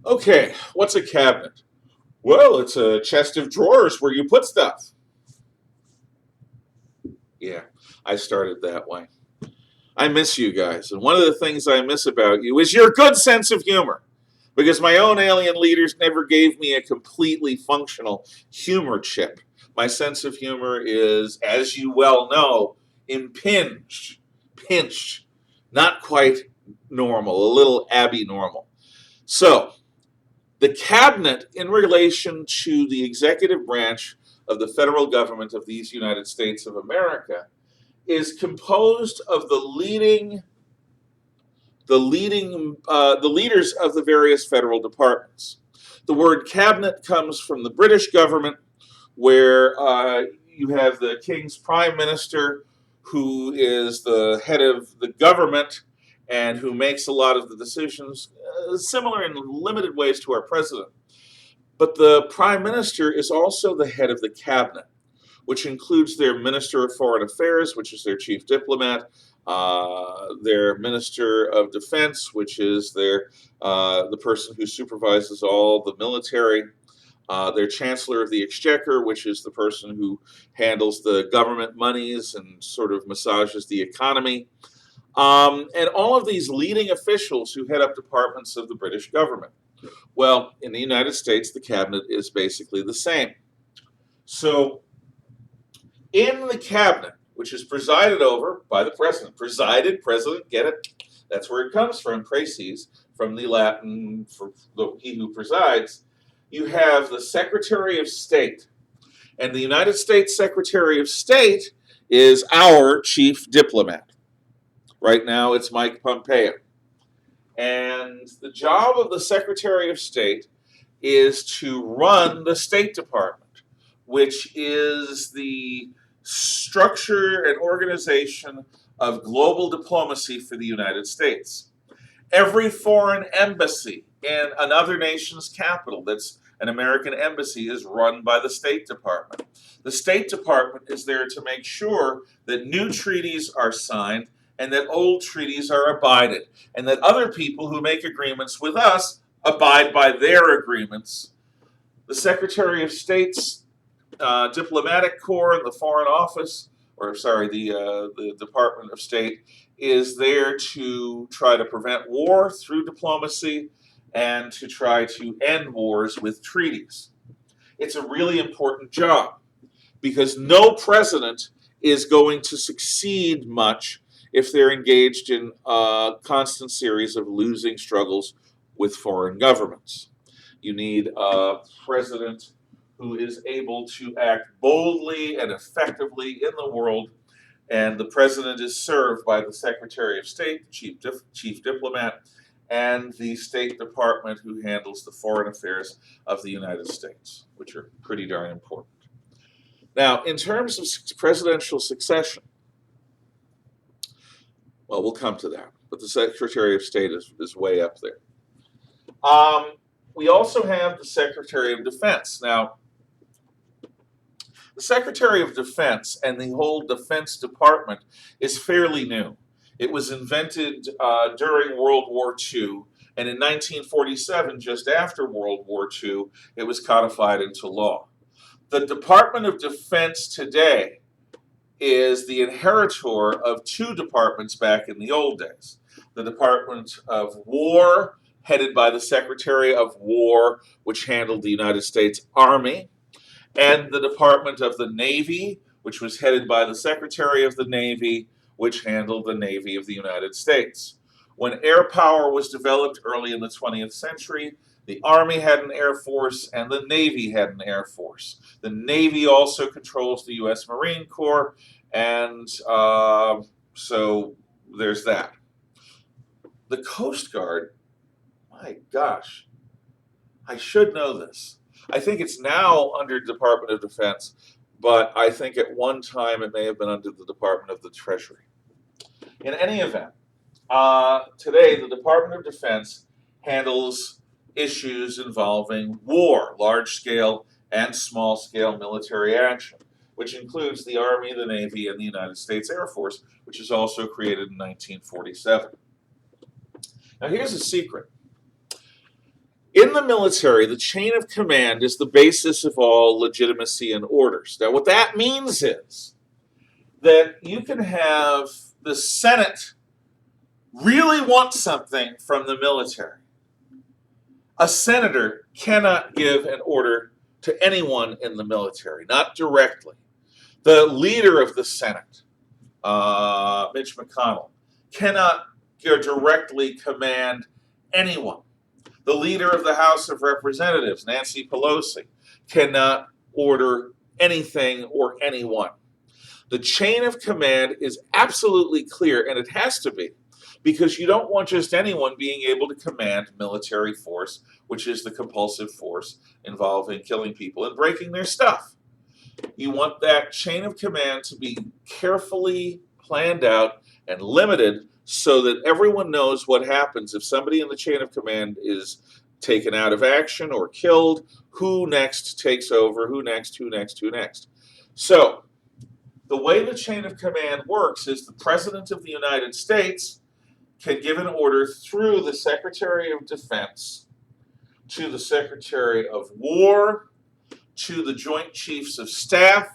Okay, what's a cabinet? Well, it's a chest of drawers where you put stuff. Yeah, I started that way. I miss you guys, and one of the things I miss about you is your good sense of humor. Because my own alien leaders never gave me a completely functional humor chip. My sense of humor is, as you well know, impinged, pinched, not quite normal, a little abnormal. So, the cabinet, in relation to the executive branch of the federal government of these United States of America, is composed of the leaders of the various federal departments. The word cabinet comes from the British government, where you have the King's Prime Minister, who is the head of the government and who makes a lot of the decisions, similar in limited ways to our president. But the Prime Minister is also the head of the cabinet, which includes their Minister of Foreign Affairs, which is their chief diplomat, their Minister of Defense, which is the person who supervises all the military, their Chancellor of the Exchequer, which is the person who handles the government monies and sort of massages the economy, and all of these leading officials who head up departments of the British government. Well, in the United States, the cabinet is basically the same. So, in the cabinet, which is presided over by the president, president, get it? That's where it comes from, praeses, from the Latin for he who presides. You have the Secretary of State. And the United States Secretary of State is our chief diplomat. Right now, it's Mike Pompeo. And the job of the Secretary of State is to run the State Department, which is the structure and organization of global diplomacy for the United States. Every foreign embassy in another nation's capital that's an American embassy is run by the State Department. The State Department is there to make sure that new treaties are signed and that old treaties are abided, and that other people who make agreements with us abide by their agreements. The Secretary of State's diplomatic corps and the Foreign Office, the Department of State, is there to try to prevent war through diplomacy and to try to end wars with treaties. It's a really important job because no president is going to succeed much if they're engaged in a constant series of losing struggles with foreign governments. You need a president who is able to act boldly and effectively in the world, and the president is served by the Secretary of State, chief diplomat, and the State Department, who handles the foreign affairs of the United States, which are pretty darn important. Now, in terms of presidential succession, well, we'll come to that, but the Secretary of State is way up there. We also have the Secretary of Defense. Now, the Secretary of Defense and the whole Defense Department is fairly new. It was invented during World War II, and in 1947, just after World War II, it was codified into law. The Department of Defense today is the inheritor of two departments back in the old days. The Department of War, headed by the Secretary of War, which handled the United States Army, and the Department of the Navy, which was headed by the Secretary of the Navy, which handled the Navy of the United States. When air power was developed early in the 20th century, the Army had an Air Force and the Navy had an Air Force. The Navy also controls the U.S. Marine Corps, and so there's that. The Coast Guard, my gosh, I should know this. I think it's now under Department of Defense, but I think at one time it may have been under the Department of the Treasury. In any event, today the Department of Defense handles issues involving war, large-scale and small-scale military action, which includes the Army, the Navy, and the United States Air Force, which was also created in 1947. Now here's a secret. In the military, the chain of command is the basis of all legitimacy and orders. Now, what that means is that you can have the Senate really want something from the military. A senator cannot give an order to anyone in the military, not directly. The leader of the Senate, Mitch McConnell, cannot directly command anyone. The leader of the House of Representatives, Nancy Pelosi, cannot order anything or anyone. The chain of command is absolutely clear, and it has to be, because you don't want just anyone being able to command military force, which is the compulsive force involving killing people and breaking their stuff. You want that chain of command to be carefully planned out and limited so that everyone knows what happens if somebody in the chain of command is taken out of action or killed, who next takes over, who next. So, the way the chain of command works is the President of the United States can give an order through the Secretary of Defense to the Secretary of War, to the Joint Chiefs of Staff,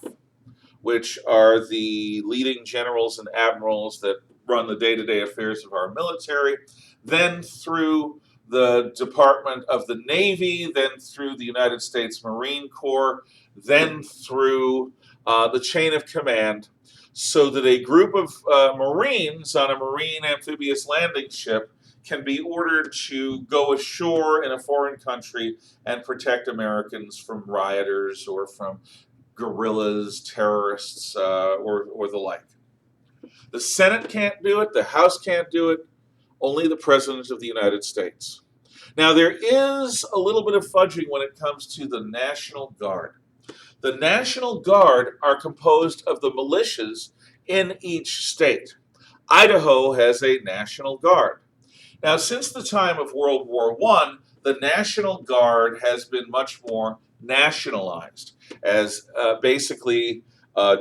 which are the leading generals and admirals that run the day-to-day affairs of our military, then through the Department of the Navy, then through the United States Marine Corps, then through the chain of command, so that a group of Marines on a Marine amphibious landing ship can be ordered to go ashore in a foreign country and protect Americans from rioters or from guerrillas, terrorists, or the like. The Senate can't do it, the House can't do it, only the President of the United States. Now, there is a little bit of fudging when it comes to the National Guard. The National Guard are composed of the militias in each state. Idaho has a National Guard. Now, since the time of World War I, the National Guard has been much more nationalized as basically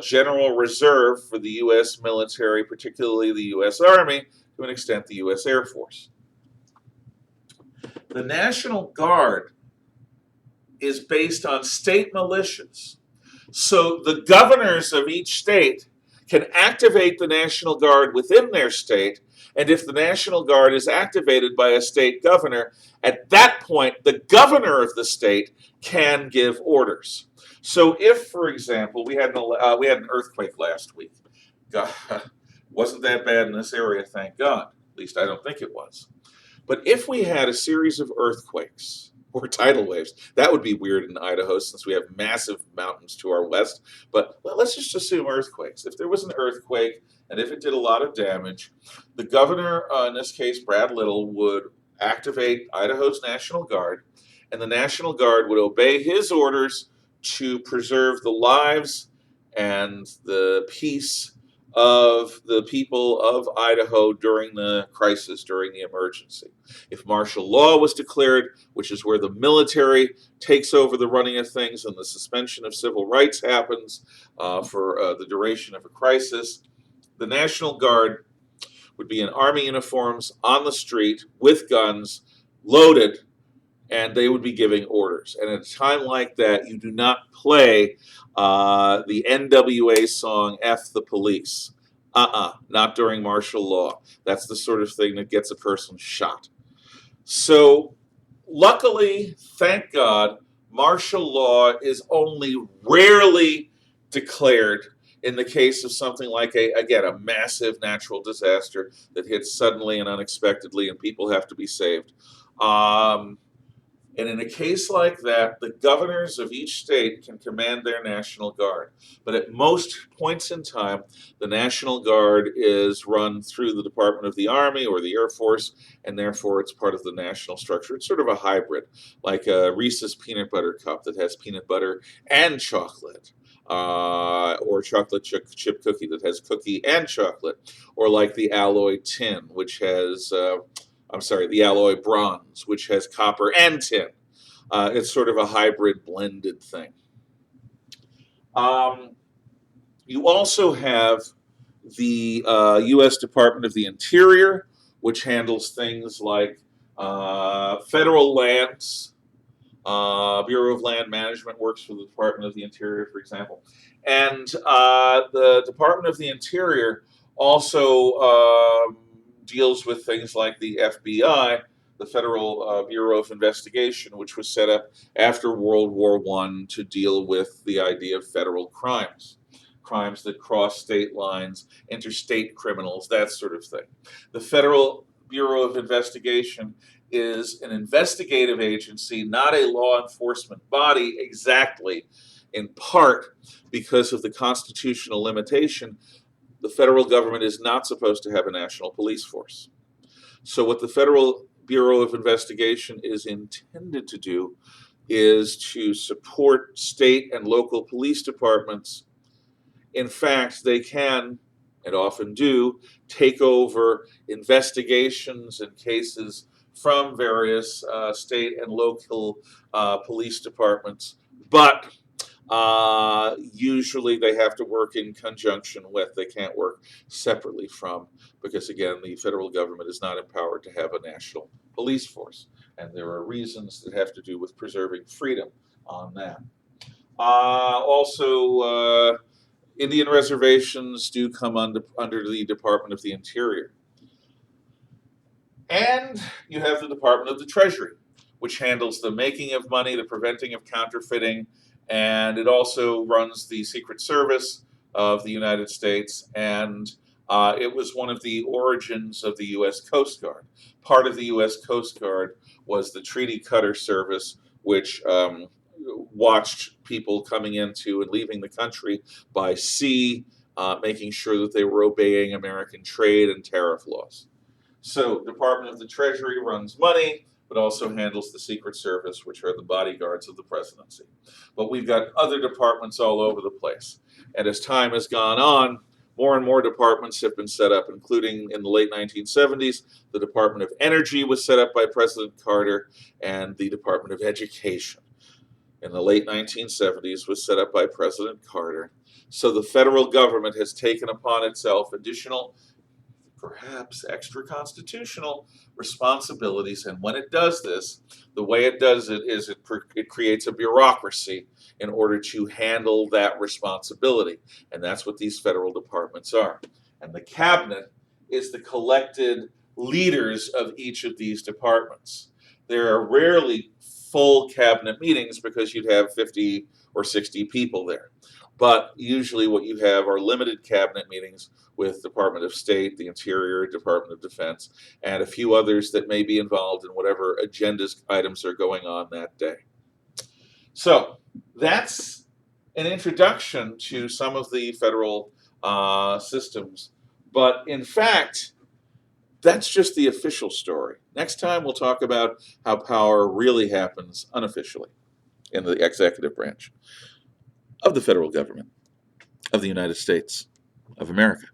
general reserve for the U.S. military, particularly the U.S. Army, to an extent the U.S. Air Force. The National Guard is based on state militias. So the governors of each state can activate the National Guard within their state, and if the National Guard is activated by a state governor, at that point, the governor of the state can give orders. So if, for example, we had an earthquake last week. God, wasn't that bad in this area, thank God. At least I don't think it was. But if we had a series of earthquakes or tidal waves, that would be weird in Idaho since we have massive mountains to our west. But let's just assume earthquakes. If there was an earthquake and if it did a lot of damage, the governor, in this case Brad Little, would activate Idaho's National Guard, and the National Guard would obey his orders to preserve the lives and the peace of the people of Idaho during the crisis, during the emergency. If martial law was declared, which is where the military takes over the running of things and the suspension of civil rights happens for the duration of a crisis, the National Guard would be in Army uniforms on the street with guns, loaded, and they would be giving orders. And at a time like that, you do not play the NWA song, F the Police. Not during martial law. That's the sort of thing that gets a person shot. So, luckily, thank God, martial law is only rarely declared in the case of something like, a massive natural disaster that hits suddenly and unexpectedly and people have to be saved. And in a case like that, the governors of each state can command their National Guard. But at most points in time, the National Guard is run through the Department of the Army or the Air Force, and therefore it's part of the national structure. It's sort of a hybrid, like a Reese's peanut butter cup that has peanut butter and chocolate. Or a chocolate chip cookie that has cookie and chocolate. Or like the alloy tin, which has... the alloy bronze, which has copper and tin. It's sort of a hybrid blended thing. You also have the U.S. Department of the Interior, which handles things like federal lands, Bureau of Land Management works for the Department of the Interior, for example. And the Department of the Interior also deals with things like the FBI, the Federal Bureau of Investigation, which was set up after World War I to deal with the idea of federal crimes, crimes that cross state lines, interstate criminals, that sort of thing. The Federal Bureau of Investigation is an investigative agency, not a law enforcement body exactly, in part because of the constitutional limitation. The federal government is not supposed to have a national police force. So what the Federal Bureau of Investigation is intended to do is to support state and local police departments. In fact, they can, and often do, take over investigations and cases from various state and local police departments, but usually they have to work in conjunction with, they can't work separately from, because again, the federal government is not empowered to have a national police force. And there are reasons that have to do with preserving freedom on that. Also, Indian reservations do come under the Department of the Interior. And you have the Department of the Treasury, which handles the making of money, the preventing of counterfeiting, and it also runs the Secret Service of the United States, and it was one of the origins of the U.S. Coast Guard. Part of the U.S. Coast Guard was the Treaty Cutter Service, which watched people coming into and leaving the country by sea, making sure that they were obeying American trade and tariff laws. So, Department of the Treasury runs money, but also handles the Secret Service, which are the bodyguards of the presidency. But we've got other departments all over the place. And as time has gone on, more and more departments have been set up, including in the late 1970s, the Department of Energy was set up by President Carter, and the Department of Education in the late 1970s was set up by President Carter. So the federal government has taken upon itself additional, perhaps extra constitutional responsibilities. And when it does this, the way it does it is it creates a bureaucracy in order to handle that responsibility. And that's what these federal departments are. And the cabinet is the collected leaders of each of these departments. There are rarely full cabinet meetings because you'd have 50 or 60 people there. But usually what you have are limited cabinet meetings with Department of State, the Interior, Department of Defense, and a few others that may be involved in whatever agendas items are going on that day. So that's an introduction to some of the federal systems. But in fact, that's just the official story. Next time we'll talk about how power really happens unofficially in the executive branch of the federal government of the United States of America.